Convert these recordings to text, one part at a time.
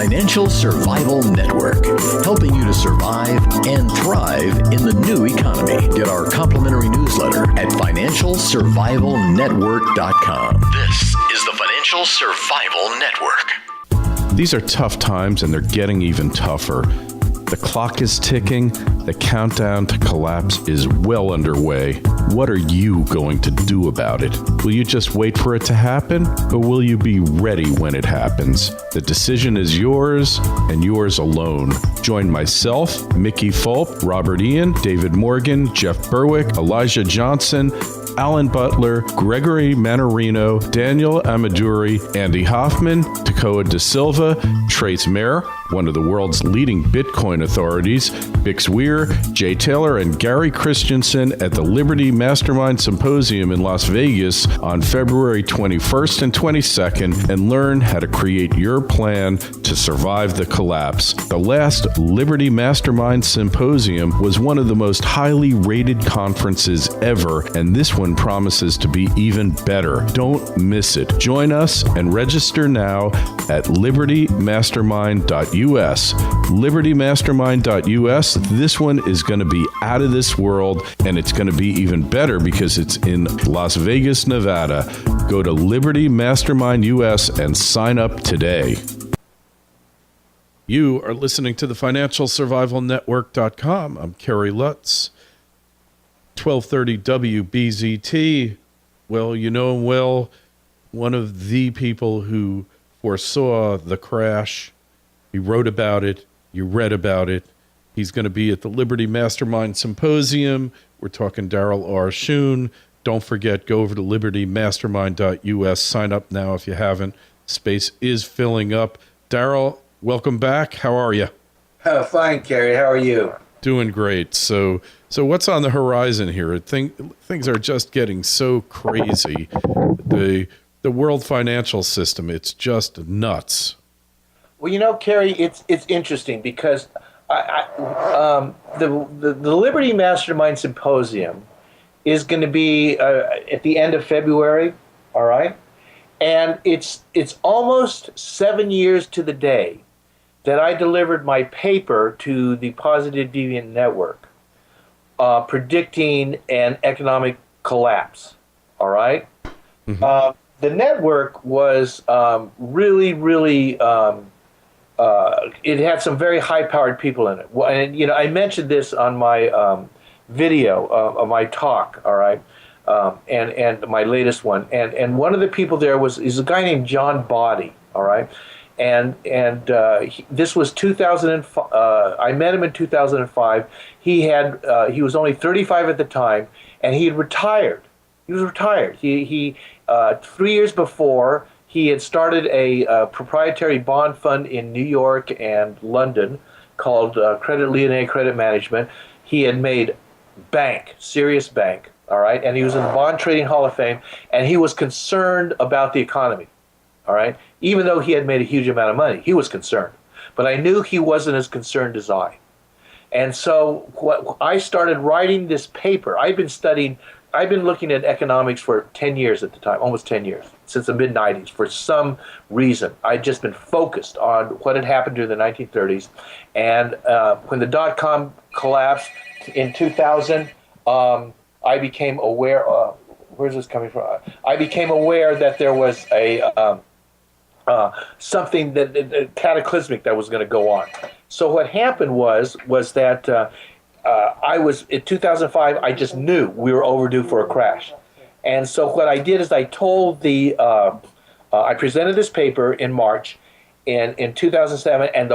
Financial Survival Network, helping you to survive and thrive in the new economy. Get our complimentary newsletter at financialsurvivalnetwork.com. This is the Financial Survival Network. These are tough times, and they're getting even tougher. The clock is ticking. The countdown to collapse is well underway. What are you going to do about it? Will you just wait for it to happen, or will you be ready when it happens? The decision is yours, and yours alone. Join myself, Mickey Fulp, Robert Ian, David Morgan, Jeff Berwick, Elijah Johnson, Alan Butler, Gregory Manarino, Daniel Amaduri, Andy Hoffman, Tekoa Da Silva, Trace Mayer, one of the world's leading Bitcoin authorities, Bix Weir, Jay Taylor, and Gary Christensen at the Liberty Mastermind Symposium in Las Vegas on February 21st and 22nd, and learn how to create your plan to survive the collapse. The last Liberty Mastermind Symposium was one of the most highly rated conferences ever, and this one promises to be even better. Don't miss it. Join us and register now at libertymastermind.us. libertymastermind.us. This one is going to be out of this world, and it's going to be even better because it's in Las Vegas, Nevada. Go to Liberty Mastermind US and sign up today. You are listening to the FinancialSurvivalNetwork.com. I'm Kerry Lutz. 1230 WBZT. Well, you know him well. One of the people who foresaw the crash. He wrote about it. You read about it. He's going to be at the Liberty Mastermind Symposium. We're talking Darryl Schoon. Don't forget, go over to libertymastermind.us. Sign up now if you haven't. Space is filling up. Darryl, welcome back. How are you? Oh, fine, Kerry. How are you? Doing great. So what's on the horizon here? Things are just getting so crazy. The world financial system, it's just nuts. Well, you know, Kerry, it's interesting because the Liberty Mastermind Symposium is going to be at the end of February, all right? And it's almost 7 years to the day that I delivered my paper to the Positive Deviant Network predicting an economic collapse, all right? Mm-hmm. The network was really it had some very high-powered people in it. Well, and you know, I mentioned this on my video of my talk, all right, and my latest one. And one of the people there is a guy named John Body, all right, and this was 2005. I met him in 2005. He was only 35 at the time, and he had retired. He was retired. He 3 years before, he had started a proprietary bond fund in New York and London called Credit Lyonnais Credit Management. He had made serious bank, all right? And he was in the Bond Trading Hall of Fame, and he was concerned about the economy, all right? Even though he had made a huge amount of money, he was concerned. But I knew he wasn't as concerned as I. And so I started writing this paper. I've been looking at economics for 10 years at the time, almost 10 years, since the mid-'90s. For some reason, I'd just been focused on what had happened during the 1930s. And when the dot-com collapsed in 2000, I became aware where's this coming from? I became aware that there was something that cataclysmic that was going to go on. So what happened was that I was in 2005. I just knew we were overdue for a crash, and so what I did is I told I presented this paper in March, in 2007, and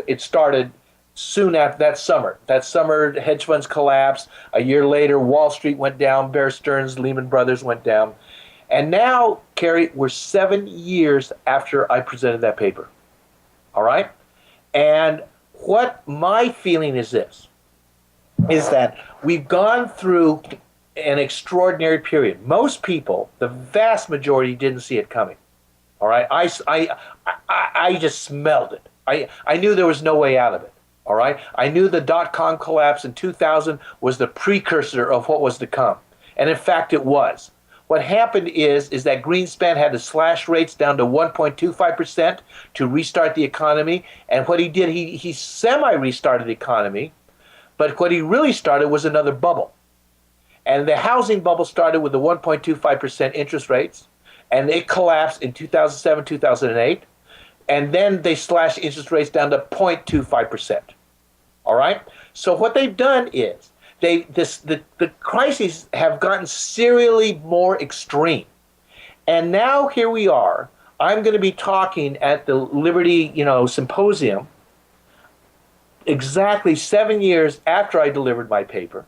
it started soon after that summer. That summer, hedge funds collapsed. A year later, Wall Street went down. Bear Stearns, Lehman Brothers went down, and now, Kerry, we're 7 years after I presented that paper. All right, and what my feeling is this. Is that we've gone through an extraordinary period. Most people, the vast majority, didn't see it coming. All right, I just smelled it. I knew there was no way out of it. All right, I knew the dot-com collapse in 2000 was the precursor of what was to come, and in fact, it was. what happened is that Greenspan had to slash rates down to 1.25% to restart the economy. And what he did, he semi-restarted the economy, but what he really started was another bubble. And the housing bubble started with the 1.25% interest rates, and it collapsed in 2007, 2008. And then they slashed interest rates down to 0.25%. All right? So what they've done is the crises have gotten serially more extreme. And now here we are. I'm going to be talking at the Liberty, Symposium exactly 7 years after I delivered my paper.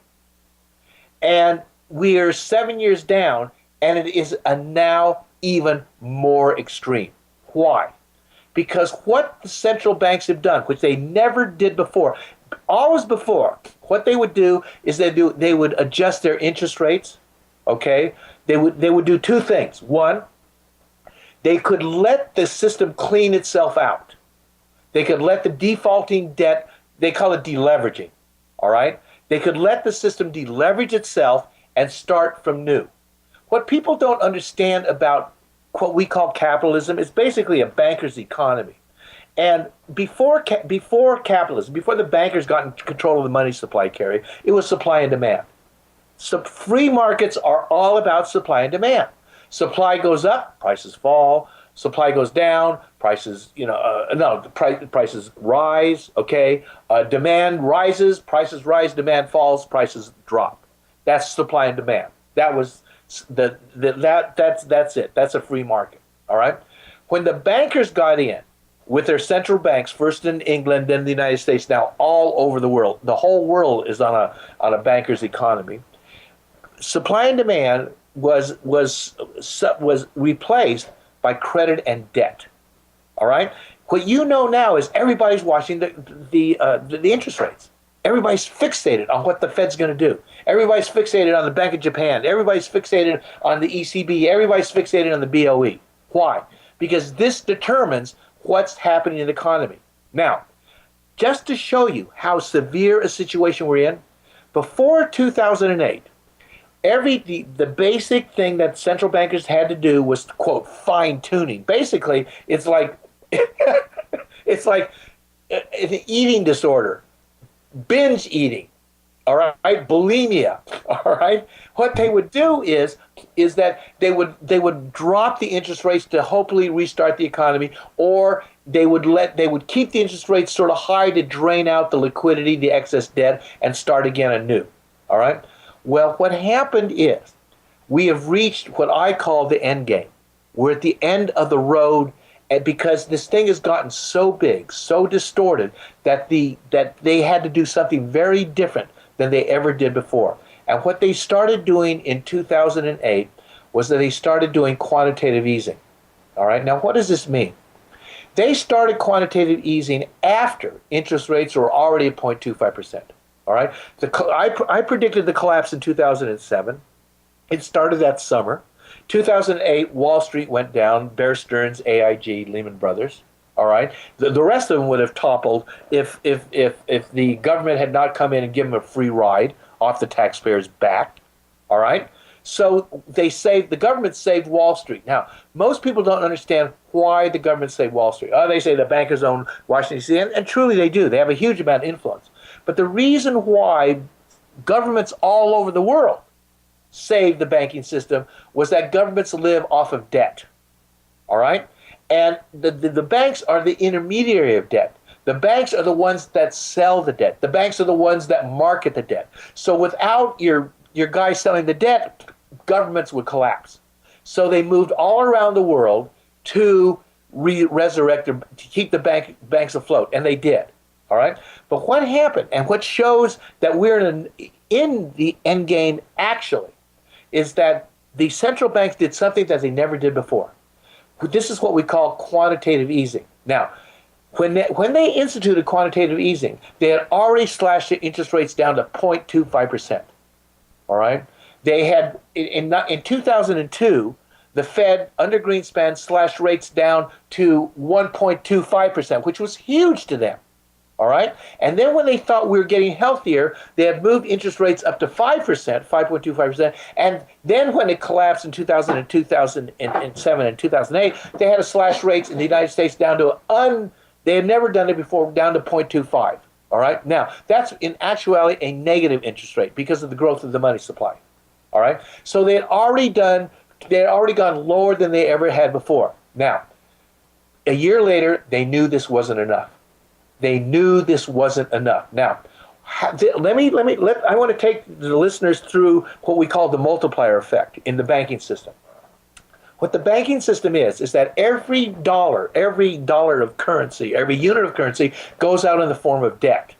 And we are 7 years down, and it is now even more extreme. Why? Because what the central banks have done, which they never did before, always before, what they would do is they would adjust their interest rates. Okay, they would do two things. One, they could let the system clean itself out. They could let the defaulting debt, they call it deleveraging. All right, they could let the system deleverage itself and start from new. What people don't understand about what we call capitalism is basically a banker's economy. And before capitalism, before the bankers got in control of the money supply, Kerry, it was supply and demand. So free markets are all about supply and demand. Supply goes up, prices fall. Supply goes down, prices, prices rise. Okay, demand rises, prices rise. Demand falls, prices drop. That's supply and demand. That was that's it. That's a free market. All right. When the bankers got in with their central banks, first in England, then the United States, now all over the world, the whole world is on a banker's economy. Supply and demand was replaced by credit and debt. All right. What you know now is everybody's watching the interest rates. Everybody's fixated on what the Fed's going to do. Everybody's fixated on the Bank of Japan. Everybody's fixated on the ECB. Everybody's fixated on the BOE. Why? Because this determines what's happening in the economy. Now, just to show you how severe a situation we're in, before 2008, the basic thing that central bankers had to do was, quote, fine-tuning. Basically, it's like it's like an eating disorder. Binge eating, all right, bulimia, all right. What they would do is that they would drop the interest rates to hopefully restart the economy, or they would keep the interest rates sort of high to drain out the liquidity, the excess debt, and start again anew. All right. Well, what happened is we have reached what I call the end game. We're at the end of the road. And because this thing has gotten so big, so distorted, that they had to do something very different than they ever did before. And what they started doing in 2008 was that they started doing quantitative easing. All right. Now, what does this mean? They started quantitative easing after interest rates were already at 0.25%. All right. I predicted the collapse in 2007. It started that summer. 2008, Wall Street went down. Bear Stearns, AIG, Lehman Brothers. All right, the rest of them would have toppled if the government had not come in and given them a free ride off the taxpayers' back. All right, so the government saved Wall Street. Now, most people don't understand why the government saved Wall Street. Oh, they say the bankers own Washington D.C., and truly they do. They have a huge amount of influence. But the reason why governments all over the world saved the banking system was that governments live off of debt. All right? And the banks are the intermediary of debt. The banks are the ones that sell the debt. The banks are the ones that market the debt. So without your guy selling the debt, governments would collapse. So they moved all around the world to resurrect, to keep the banks afloat, and they did. All right? But what happened, and what shows that we're in the end game actually, is that the central banks did something that they never did before. This is what we call quantitative easing. Now, when they instituted quantitative easing, they had already slashed the interest rates down to 0.25%. All right? They had, in 2002, the Fed, under Greenspan, slashed rates down to 1.25%, which was huge to them. All right. And then when they thought we were getting healthier, they had moved interest rates up to 5%, 5.25%. And then when it collapsed in 2000 and 2007 and 2008, they had to slash rates in the United States down to they had never done it before, down to 0.25. All right. Now, that's in actuality a negative interest rate because of the growth of the money supply. All right. So they had already gone lower than they ever had before. Now, a year later, they knew this wasn't enough. They knew this wasn't enough. Now, I want to take the listeners through what we call the multiplier effect in the banking system. What the banking system is that every dollar of currency, every unit of currency goes out in the form of debt.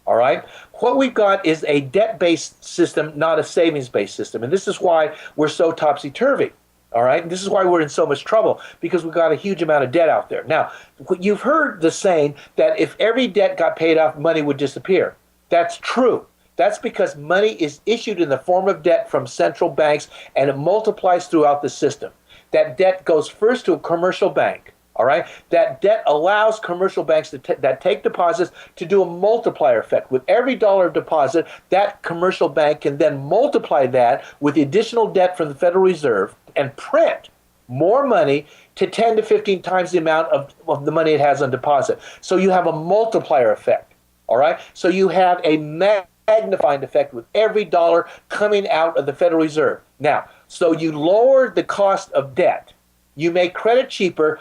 All right? What we've got is a debt-based system, not a savings-based system. And this is why we're so topsy-turvy. All right. And this is why we're in so much trouble, because we've got a huge amount of debt out there. Now, you've heard the saying that if every debt got paid off, money would disappear. That's true. That's because money is issued in the form of debt from central banks, and it multiplies throughout the system. That debt goes first to a commercial bank. All right. That debt allows commercial banks that take deposits to do a multiplier effect. With every dollar of deposit, that commercial bank can then multiply that with the additional debt from the Federal Reserve and print more money to 10 to 15 times the amount of the money it has on deposit. So you have a multiplier effect. All right. So you have a magnifying effect with every dollar coming out of the Federal Reserve. Now, so you lower the cost of debt. You make credit cheaper.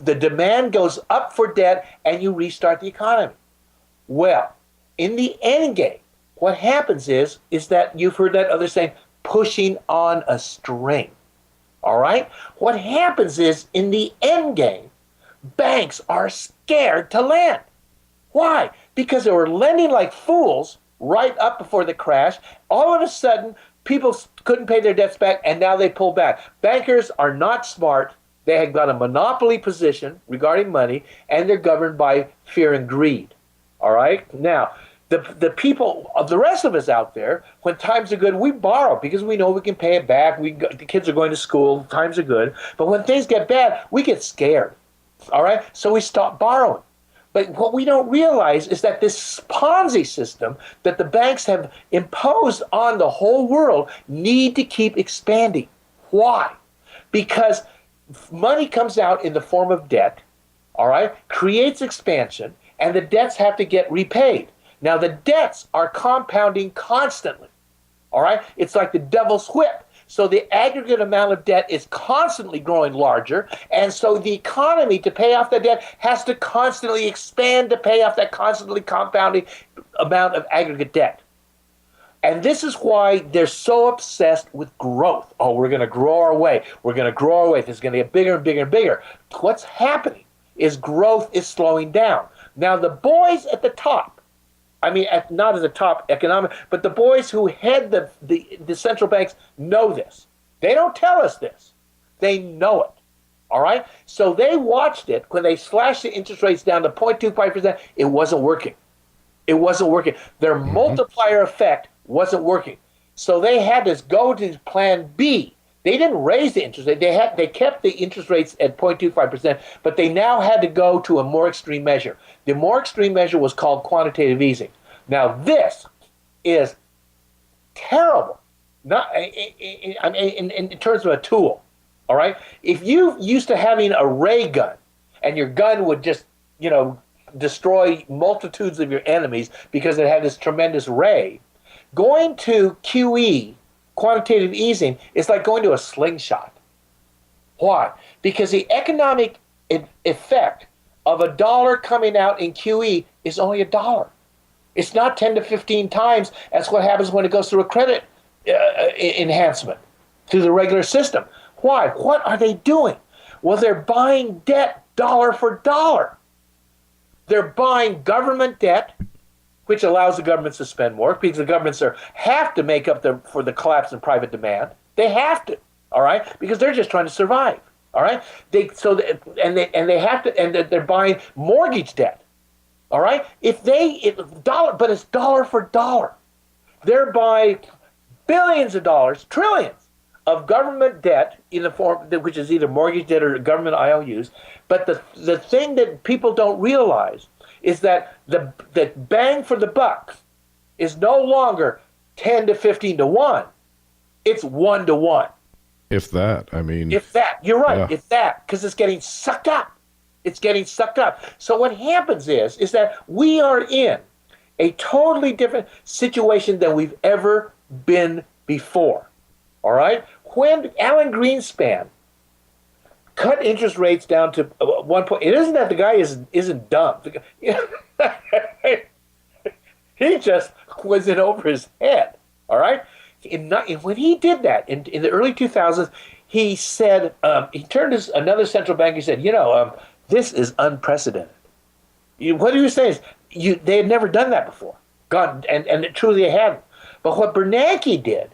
The demand goes up for debt, and you restart the economy. Well, in the end game, what happens is that you've heard that other saying, pushing on a string. All right? What happens is, in the end game, banks are scared to lend. Why? Because they were lending like fools right up before the crash. All of a sudden, people couldn't pay their debts back, and now they pull back. Bankers are not smart. They have got a monopoly position regarding money, and they're governed by fear and greed. All right? Now, the people, the rest of us out there, when times are good, we borrow because we know we can pay it back. The kids are going to school. Times are good. But when things get bad, we get scared. All right? So we stop borrowing. But what we don't realize is that this Ponzi system that the banks have imposed on the whole world need to keep expanding. Why? Because money comes out in the form of debt, all right, creates expansion, and the debts have to get repaid. Now, the debts are compounding constantly, all right? It's like the devil's whip. So the aggregate amount of debt is constantly growing larger, and so the economy, to pay off the debt, has to constantly expand to pay off that constantly compounding amount of aggregate debt. And this is why they're so obsessed with growth. Oh, we're going to grow our way. We're going to grow our way. This is going to get bigger and bigger and bigger. What's happening is growth is slowing down. Now, the boys at the top, not at the top economic, but the boys who head the central banks know this. They don't tell us this. They know it. All right? So they watched it when they slashed the interest rates down to 0.25%. It wasn't working. It wasn't working. Their multiplier effect wasn't working. So they had to go to plan B. They didn't raise the interest rate. They kept the interest rates at 0.25%, but they now had to go to a more extreme measure. The more extreme measure was called quantitative easing. Now this is terrible. Not in terms of a tool. All right? If you used to having a ray gun and your gun would just, destroy multitudes of your enemies because it had this tremendous ray, going to QE, quantitative easing, is like going to a slingshot. Why? Because the economic effect of a dollar coming out in QE is only $1. It's not 10 to 15 times as what happens when it goes through a credit enhancement through the regular system. Why? What are they doing? Well, they're buying debt dollar for dollar. They're buying government debt, which allows the governments to spend more because the governments have to make up for the collapse in private demand. They have to, all right, because they're just trying to survive, all right. They have to, and they're buying mortgage debt, all right. But it's dollar for dollar. They're buying billions of dollars, trillions of government debt in the form which is either mortgage debt or government IOUs. But the thing that people don't realize is that the bang for the buck is no longer 10 to 15 to 1. It's 1 to 1. If that, I mean. If that, you're right. Yeah. If that, because it's getting sucked up. It's getting sucked up. So what happens is that we are in a totally different situation than we've ever been before. All right? When Alan Greenspan cut interest rates down to 1 point, it isn't that the guy isn't dumb. He just was in over his head. All right? When he did that in the early 2000s, he said, he turned to another central bank. He said, this is unprecedented. What he was saying is, they had never done that before. God, and truly they hadn't. But what Bernanke did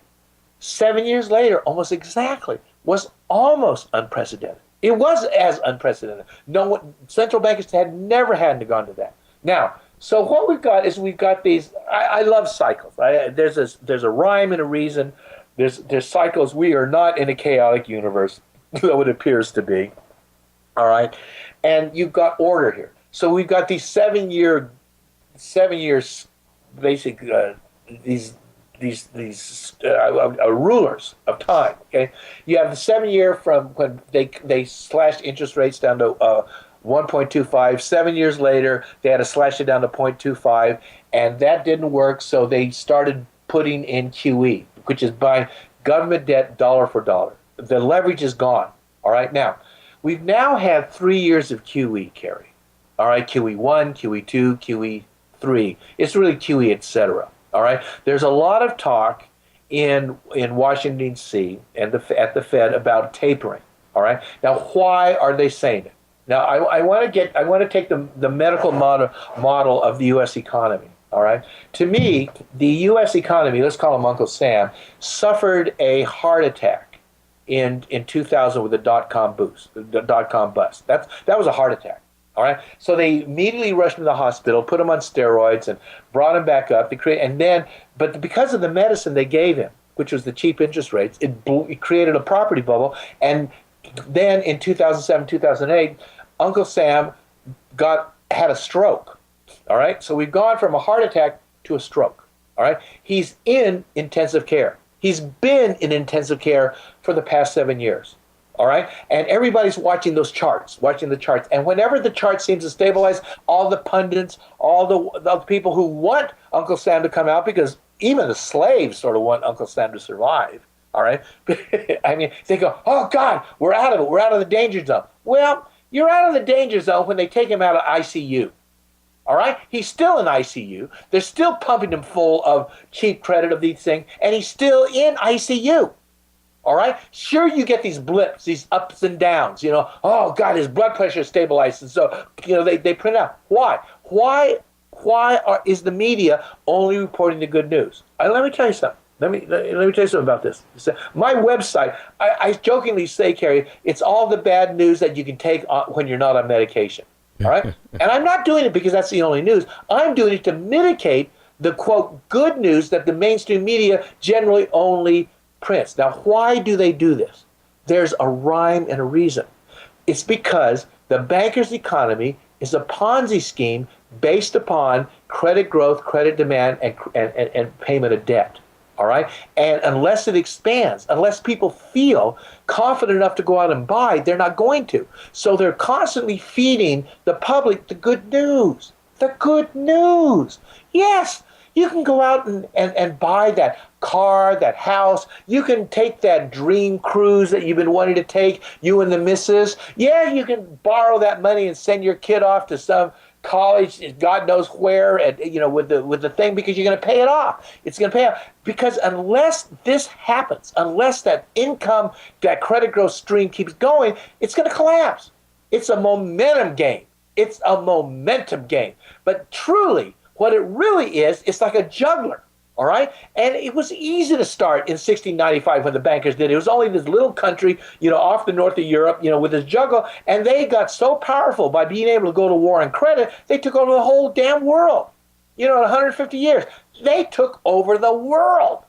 7 years later, almost exactly, was almost unprecedented. It was as unprecedented. No central bankers had never had to gone to that. Now, so what we've got is these. I love cycles. There's a rhyme and a reason. There's cycles. We are not in a chaotic universe, though it appears to be. All right, and you've got order here. So we've got these 7 years, basic these rulers of time. Okay, you have the 7 year from when they slashed interest rates down to 1.25. 7 years later, they had to slash it down to 0.25, and that didn't work. So they started putting in QE, which is buying government debt dollar for dollar. The leverage is gone. All right, now we've now had 3 years of QE, Kerry. All right, QE1, QE2, QE3. It's really QE, etc. All right. There's a lot of talk in Washington D.C. and at the Fed about tapering. All right. Now, why are they saying it? Now, I want to take the medical model of the U.S. economy. All right. To me, the U.S. economy, let's call him Uncle Sam, suffered a heart attack in 2000 with the dot-com bust. That was a heart attack. All right, so they immediately rushed him to the hospital, put him on steroids, and brought him back up. But because of the medicine they gave him, which was the cheap interest rates, it created a property bubble. And then in 2007, 2008, Uncle Sam had a stroke. All right, so we've gone from a heart attack to a stroke. All right, he's in intensive care. He's been in intensive care for the past 7 years. All right, and everybody's watching the charts. And whenever the chart seems to stabilize, all the pundits, all the people who want Uncle Sam to come out, because even the slaves sort of want Uncle Sam to survive. All right, I mean, they go, "Oh God, we're out of it. We're out of the danger zone." Well, you're out of the danger zone when they take him out of ICU. All right, he's still in ICU. They're still pumping him full of cheap credit of these things, and he's still in ICU. All right. Sure, you get these blips, these ups and downs. Oh God, his blood pressure is stabilized, and so they print out. Why? Is the media only reporting the good news? Let me tell you something. Let me tell you something about this. My website, I jokingly say, Kerry, it's all the bad news that you can take when you're not on medication. All right. And I'm not doing it because that's the only news. I'm doing it to mitigate the quote good news that the mainstream media generally only prints. Now, why do they do this? There's a rhyme and a reason. It's because the banker's economy is a Ponzi scheme based upon credit growth, credit demand, and payment of debt. All right? And unless it expands, unless people feel confident enough to go out and buy, they're not going to. So they're constantly feeding the public the good news. The good news. Yes, you can go out and buy that car, that house. You can take that dream cruise that you've been wanting to take, you and the missus. Yeah, you can borrow that money and send your kid off to some college, God knows where, with the thing, because you're going to pay it off. It's going to pay off. Because unless this happens, unless that income, that credit growth stream keeps going, it's going to collapse. It's a momentum game. But truly, what it really is, it's like a juggler, all right? And it was easy to start in 1695 when the bankers did it. It was only this little country, off the north of Europe, with this juggle, and they got so powerful by being able to go to war on credit, they took over the whole damn world. In 150 years, they took over the world,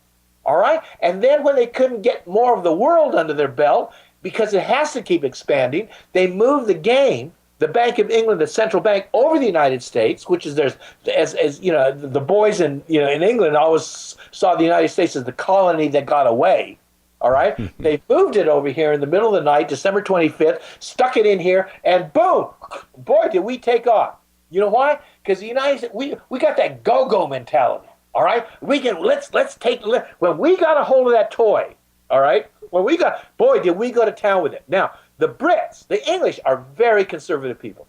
all right? And then when they couldn't get more of the world under their belt, because it has to keep expanding, they moved the game, the Bank of England, the central bank over the United States, which is as you know, the boys in England always saw the United States as the colony that got away. All right, they moved it over here in the middle of the night, December 25th, stuck it in here, and boom, boy, did we take off. You know why? Because the United States, we got that go-go mentality. All right, let's take when we got a hold of that toy. All right, boy, did we go to town with it. Now the Brits, the English, are very conservative people.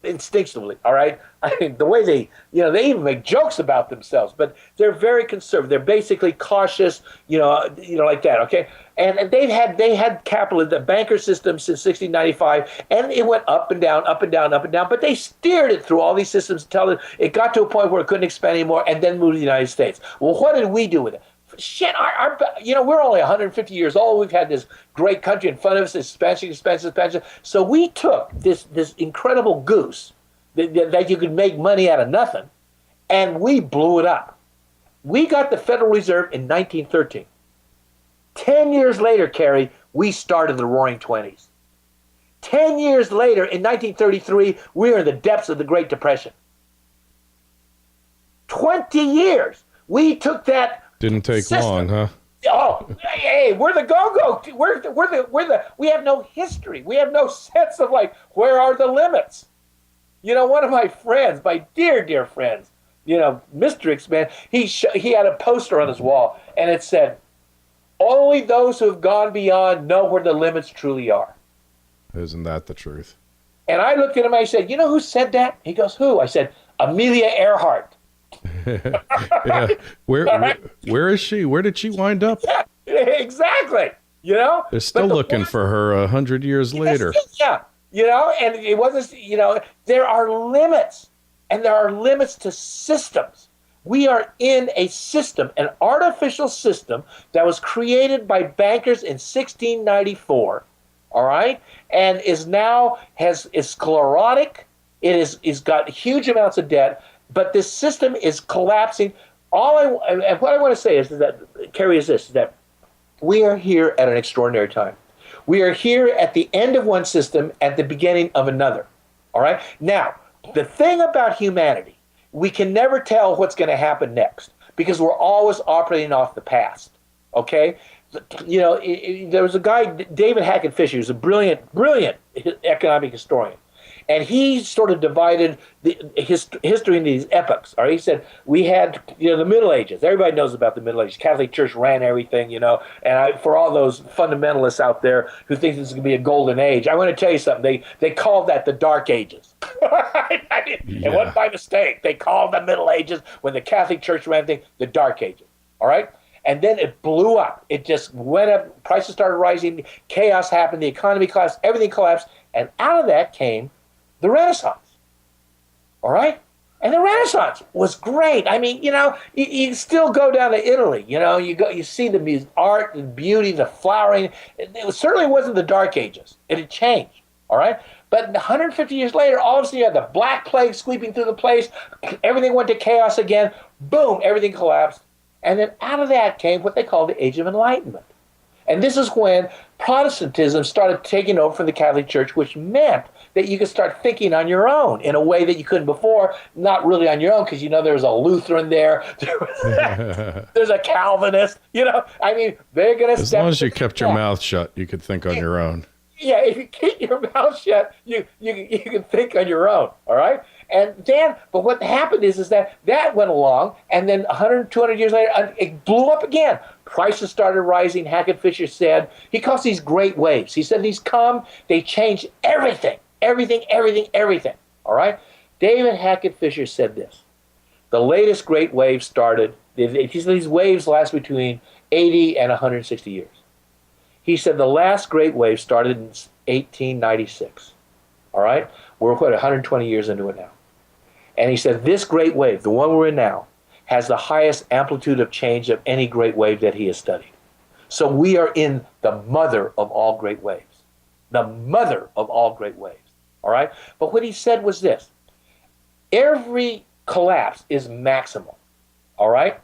Instinctively, all right. I mean, the way they even make jokes about themselves, but they're very conservative. They're basically cautious, like that. Okay, and they had capital in the banker system since 1695, and it went up and down, up and down, up and down. But they steered it through all these systems until it got to a point where it couldn't expand anymore, and then moved to the United States. Well, what did we do with it? Shit, we're only 150 years old. We've had this great country in front of us, expansion. So we took this incredible goose that you could make money out of nothing, and we blew it up. We got the Federal Reserve in 1913. 10 years later, Kerry, we started the Roaring Twenties. 10 years later, in 1933, we were in the depths of the Great Depression. 20 years. We took that. Didn't take system. long, huh? Oh, hey, we're the go-go. We have no history. We have no sense of where are the limits? One of my friends, my dear friends, Mistrix, man, he had a poster on his wall, and it said, "Only those who have gone beyond know where the limits truly are." Isn't that the truth? And I looked at him and I said, "You know who said that?" He goes, "Who?" I said, "Amelia Earhart." Yeah. Where is she? Where did she wind up? Yeah, exactly. They're still looking for her 100 years later. Yeah. And it wasn't, there are limits, and there are limits to systems. We are in a system, an artificial system that was created by bankers in 1694, all right, and is sclerotic. It's got huge amounts of debt. But this system is collapsing. And what I want to say is that, Kerry, is that we are here at an extraordinary time. We are here at the end of one system, at the beginning of another. All right? Now, the thing about humanity, we can never tell what's going to happen next because we're always operating off the past. Okay? There was a guy, David Hackett Fisher, who's a brilliant economic historian. And he sort of divided history into these epochs. All right? He said we had, the Middle Ages. Everybody knows about the Middle Ages. Catholic Church ran everything, And for all those fundamentalists out there who think this is going to be a golden age, I want to tell you something. They called that the Dark Ages. It wasn't by mistake. They called the Middle Ages, when the Catholic Church ran things, the Dark Ages. All right? And then it blew up. It just went up. Prices started rising. Chaos happened. The economy collapsed. Everything collapsed. And out of that came the Renaissance, all right? And the Renaissance was great. I mean, you still go down to Italy, you see the music, art, the beauty, the flowering. It certainly wasn't the Dark Ages. It had changed, all right? But 150 years later, all of a sudden you had the Black Plague sweeping through the place. Everything went to chaos again. Boom, everything collapsed. And then out of that came what they call the Age of Enlightenment. And this is when Protestantism started taking over from the Catholic Church, which meant that you could start thinking on your own in a way that you couldn't before, not really on your own, because there's a Lutheran there, there's a Calvinist, I mean, they're going to As long as you kept your mouth shut, you could think on your own. Yeah, if you keep your mouth shut, you can think on your own, all right? And then, but what happened is that went along, and then 100, 200 years later, it blew up again. Prices started rising. Hackett Fisher said, he calls these great waves. He said these come, they change everything, all right? David Hackett Fisher said this. The latest great wave started, he said these waves last between 80 and 160 years. He said the last great wave started in 1896, all right? We're 120 years into it now. And he said this great wave, the one we're in now, has the highest amplitude of change of any great wave that he has studied. So we are in the mother of all great waves. The mother of all great waves, all right? But what he said was this. Every collapse is maximal, all right?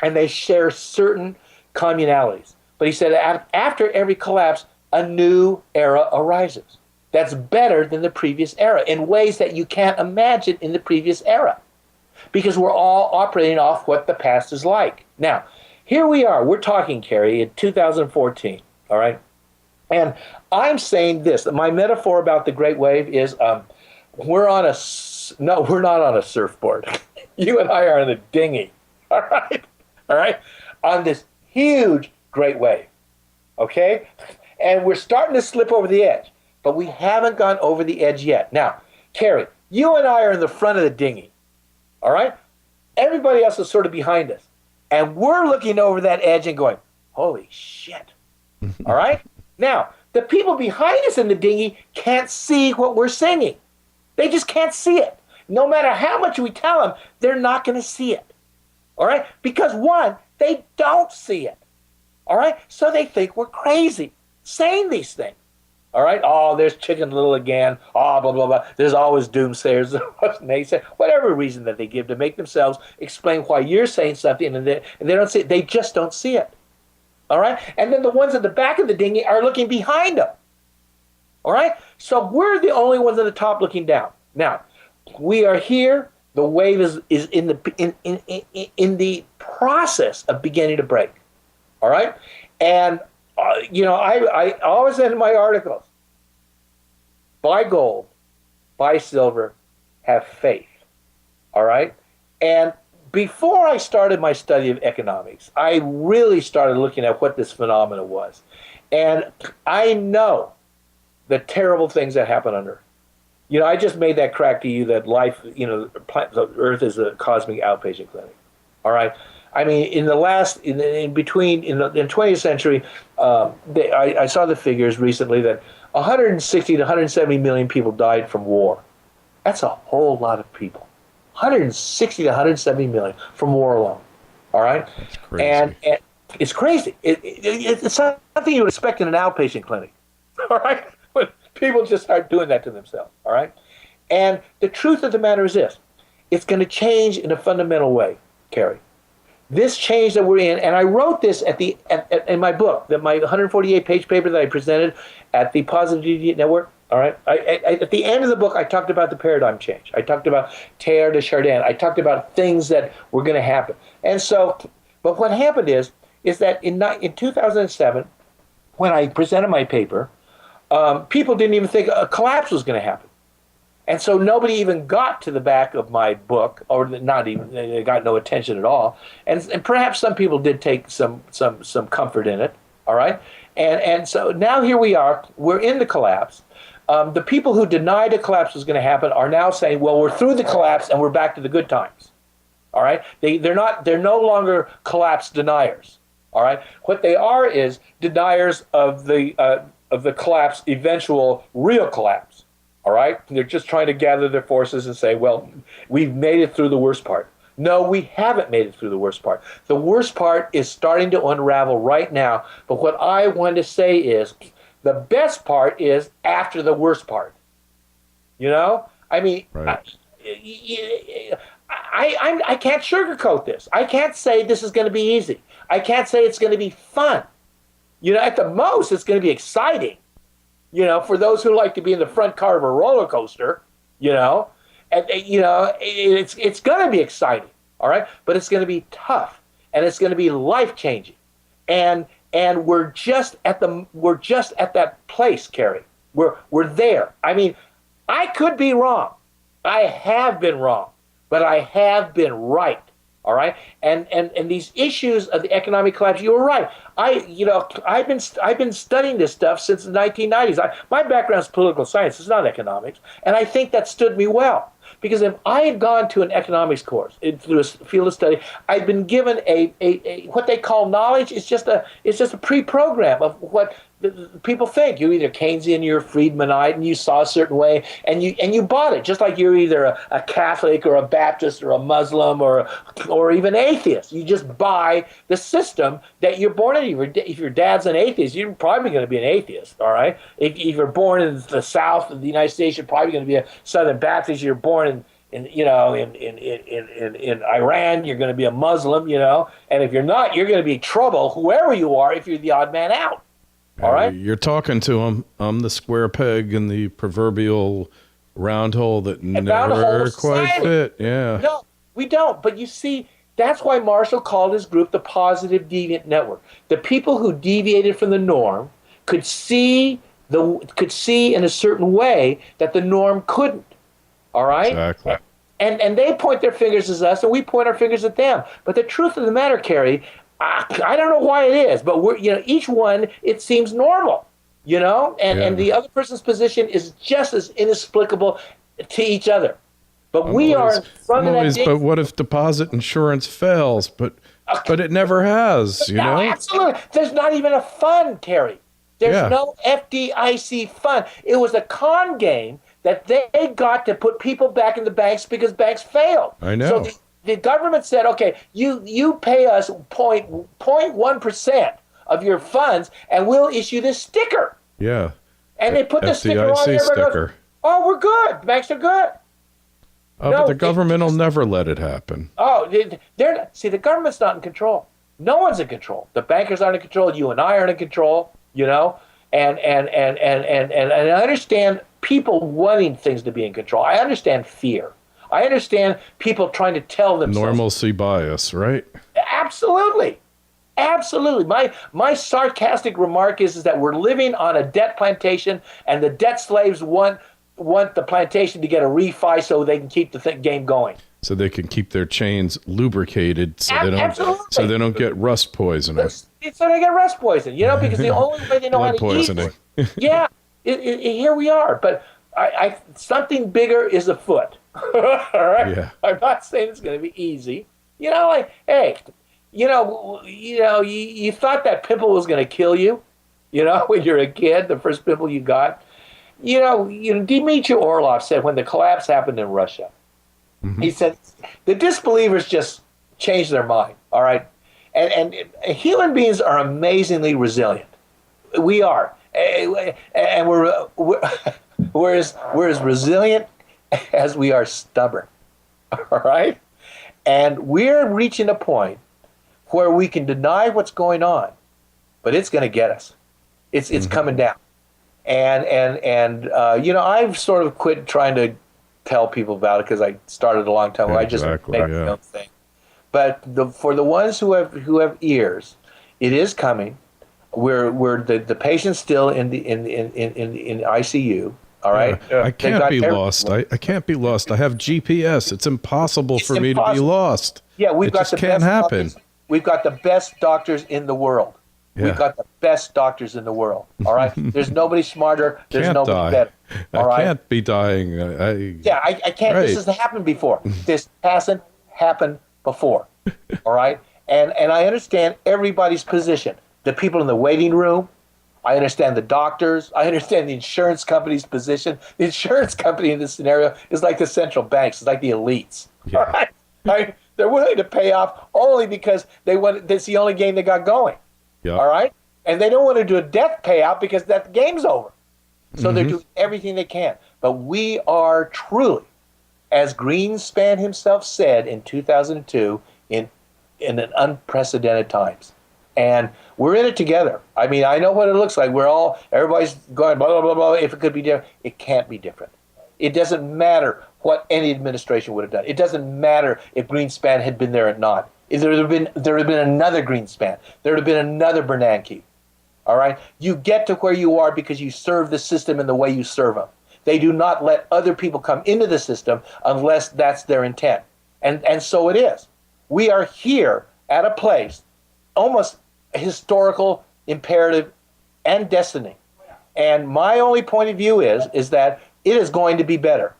And they share certain communalities. But he said after every collapse, a new era arises. that's better than the previous era in ways that you can't imagine in the previous era, because we're all operating off what the past is like. Now, here we are. We're talking, Kerry, in 2014, all right? And I'm saying this. My metaphor about the Great Wave is we're on a no, we're not on a surfboard. You and I are in a dinghy, all right? All right? On this huge Great Wave, okay? And we're starting to slip over the edge, but we haven't gone over the edge yet. Now, Kerry, you and I are in the front of the dinghy, all right? Everybody else is sort of behind us. And we're looking over that edge and going, holy shit, all right? Now, the people behind us in the dinghy can't see what we're singing. They just can't see it. No matter how much we tell them, they're not going to see it. All right? Because one, they don't see it. All right? So they think we're crazy saying these things. All right? Oh, there's Chicken Little again. Oh, blah, blah, blah. There's always doomsayers. Whatever reason that they give to make themselves explain why you're saying something, and they don't see it. They just don't see it. All right? And then the ones at the back of the dinghy are looking behind them. All right? So we're the only ones at the top looking down. Now, we are here. The wave is in the process of beginning to break. All right? And, I always end my articles, buy gold, buy silver, have faith. All right? And before I started my study of economics, I really started looking at what this phenomenon was. And I know the terrible things that happen on Earth. I just made that crack to you that life, the Earth is a cosmic outpatient clinic. All right? I mean, in the 20th century, I saw the figures recently that 160 to 170 million people died from war. That's a whole lot of people. 160 to 170 million from war alone. All right? That's crazy. And it's crazy. It's something you would expect in an outpatient clinic. All right? When people just start doing that to themselves. All right? And the truth of the matter is this. It's going to change in a fundamental way, Kerry. This change that we're in, and I wrote this in my book, my 148-page paper that I presented at the Positive Deviant Network. All right. At the end of the book, I talked about the paradigm change. I talked about terre de chardin. I talked about things that were going to happen. And so, but what happened is that in 2007, when I presented my paper, people didn't even think a collapse was going to happen. And so nobody even got to the back of my book, or not even, they got no attention at all. And perhaps some people did take some comfort in it. All right. And so now here we are. We're in the collapse. The people who denied a collapse was going to happen are now saying, well, we're through the collapse and we're back to the good times. All right? They're no longer collapse deniers. All right? What they are is deniers of the collapse, eventual real collapse. All right? They're just trying to gather their forces and say, well, we've made it through the worst part. No, we haven't made it through the worst part. The worst part is starting to unravel right now. But what I want to say is, the best part is after the worst part. I mean, right. I can't sugarcoat this. I can't say this is going to be easy. I can't say it's going to be fun. At the most, it's going to be exciting. For those who like to be in the front car of a roller coaster, and it's going to be exciting, all right? But it's going to be tough, and it's going to be life-changing. And we're just at that place, Kerry. We're there. I mean, I could be wrong. I have been wrong, but I have been right. All right, and these issues of the economic collapse. You were right. I've been studying this stuff since the 1990s. My background is political science. It's not economics, and I think that stood me well. Because if I had gone to an economics course through a field of study, I'd been given a what they call knowledge. It's just a pre-program of what people think. You're either Keynesian, you're Friedmanite, and you saw a certain way, and you bought it. Just like you're either a Catholic or a Baptist or a Muslim or even atheist. You just buy the system that you're born in. If your dad's an atheist, you're probably going to be an atheist. All right. If you're born in the South of the United States, you're probably going to be a Southern Baptist. You're born in Iran, you're going to be a Muslim. And if you're not, you're going to be trouble, whoever you are, if you're the odd man out. All right? You're talking to them. I'm the square peg in the proverbial round hole that never quite fit. Yeah. No, we don't. But you see, that's why Marshall called his group the Positive Deviant Network. The people who deviated from the norm could see in a certain way that the norm couldn't. All right? Exactly. And they point their fingers at us, and we point our fingers at them. But the truth of the matter, Kerry, I don't know why it is, but each one, it seems normal, and the other person's position is just as inexplicable to each other. But we are in front of that. But what if deposit insurance fails? But it never has, you know? Absolutely. There's not even a fund, Kerry. There's no FDIC fund. It was a con game that they got to put people back in the banks because banks failed. I know. So the government said, okay, you pay us 0.1% of your funds, and we'll issue this sticker. Yeah. And they put the sticker on there. Sticker. Oh, we're good. Banks are good. But the government will never let it happen. Oh, the government's not in control. No one's in control. The bankers aren't in control. You and I aren't in control. And I understand people wanting things to be in control. I understand fear. I understand people trying to tell themselves. Normalcy bias, right? Absolutely. My sarcastic remark is that we're living on a debt plantation, and the debt slaves want the plantation to get a refi so they can keep the game going. So they can keep their chains lubricated so they don't get rust poisoning. So they get rust poison, because the only way they know how to poisoning. eat. Yeah, here we are. But I something bigger is afoot. All right. Yeah. I'm not saying it's going to be easy. Hey, you thought that pimple was going to kill you, when you're a kid, the first pimple you got. Dmitry Orlov said when the collapse happened in Russia, he said the disbelievers just changed their mind. All right. And human beings are amazingly resilient. We are. And we're as resilient as we are stubborn. All right? And we're reaching a point where we can deny what's going on, but it's going to get us. It's coming down. And I've sort of quit trying to tell people about it because I started a long time ago. I just make my own thing. But for the ones who have ears, it is coming. We're the patient's still in ICU. All right. I can't be lost. I can't be lost. I have GPS. It's impossible for me to be lost. Yeah, we've got the can't best happen. Doctors. We've got the best doctors in the world. Yeah. We've got the best doctors in the world. All right. There's nobody smarter. There's nobody better. All right. I can't be dying. I can't. Right. This hasn't happened before. This hasn't happened before. All right. And I understand everybody's position. The people in the waiting room. I understand the doctors. I understand the insurance company's position. The insurance company in this scenario is like the central banks. It's like the elites. Yeah. All right? They're willing to pay off only because that's the only game they got going. Yep. All right? And they don't want to do a death payout because that game's over. So they're doing everything they can. But we are truly, as Greenspan himself said in 2002, in an unprecedented times. And we're in it together. I mean, I know what it looks like. Everybody's going, blah, blah, blah, blah. If it could be different, it can't be different. It doesn't matter what any administration would have done. It doesn't matter if Greenspan had been there or not. There would have been another Greenspan. There would have been another Bernanke. All right? You get to where you are because you serve the system in the way you serve them. They do not let other people come into the system unless that's their intent. And so it is. We are here at a place, almost historical, imperative, and destiny. And my only point of view is that it is going to be better.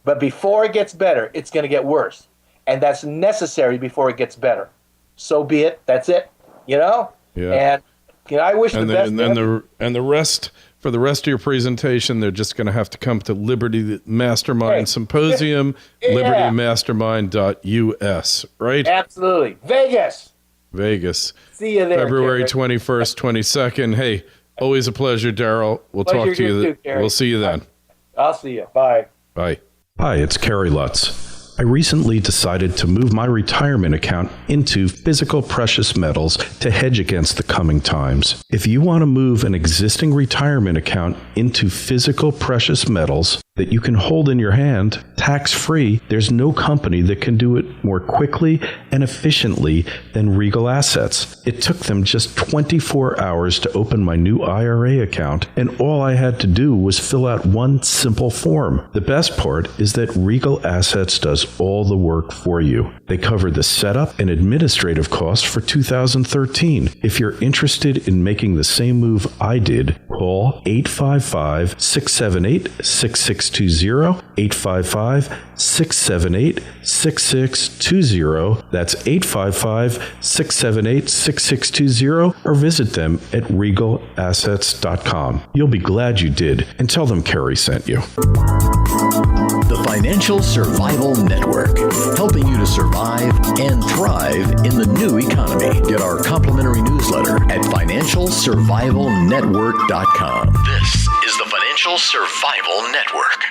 But before it gets better, it's going to get worse. And that's necessary before it gets better. So be it. That's it. Yeah. And I wish the best. And the rest, for the rest of your presentation, they're just going to have to come to Liberty Mastermind Symposium, libertymastermind.us, right? Absolutely. Vegas. See you there. February 21st, 22nd. Hey, always a pleasure, Darryl. We'll talk to you. We'll see you then. I'll see you. Bye. Bye. Hi, it's Kerry Lutz. I recently decided to move my retirement account into physical precious metals to hedge against the coming times. If you want to move an existing retirement account into physical precious metals that you can hold in your hand, tax-free, there's no company that can do it more quickly and efficiently than Regal Assets. It took them just 24 hours to open my new IRA account, and all I had to do was fill out one simple form. The best part is that Regal Assets does all the work for you. They cover the setup and administrative costs for 2013. If you're interested in making the same move I did, call 855-678-6620, 855-678-6620. That's 855-678-6620, or visit them at regalassets.com. You'll be glad you did, and tell them Kerry sent you. The Financial Survival Network, helping you to survive and thrive in the new economy. Get our complimentary newsletter at financialsurvivalnetwork.com. This is the Financial Survival Network.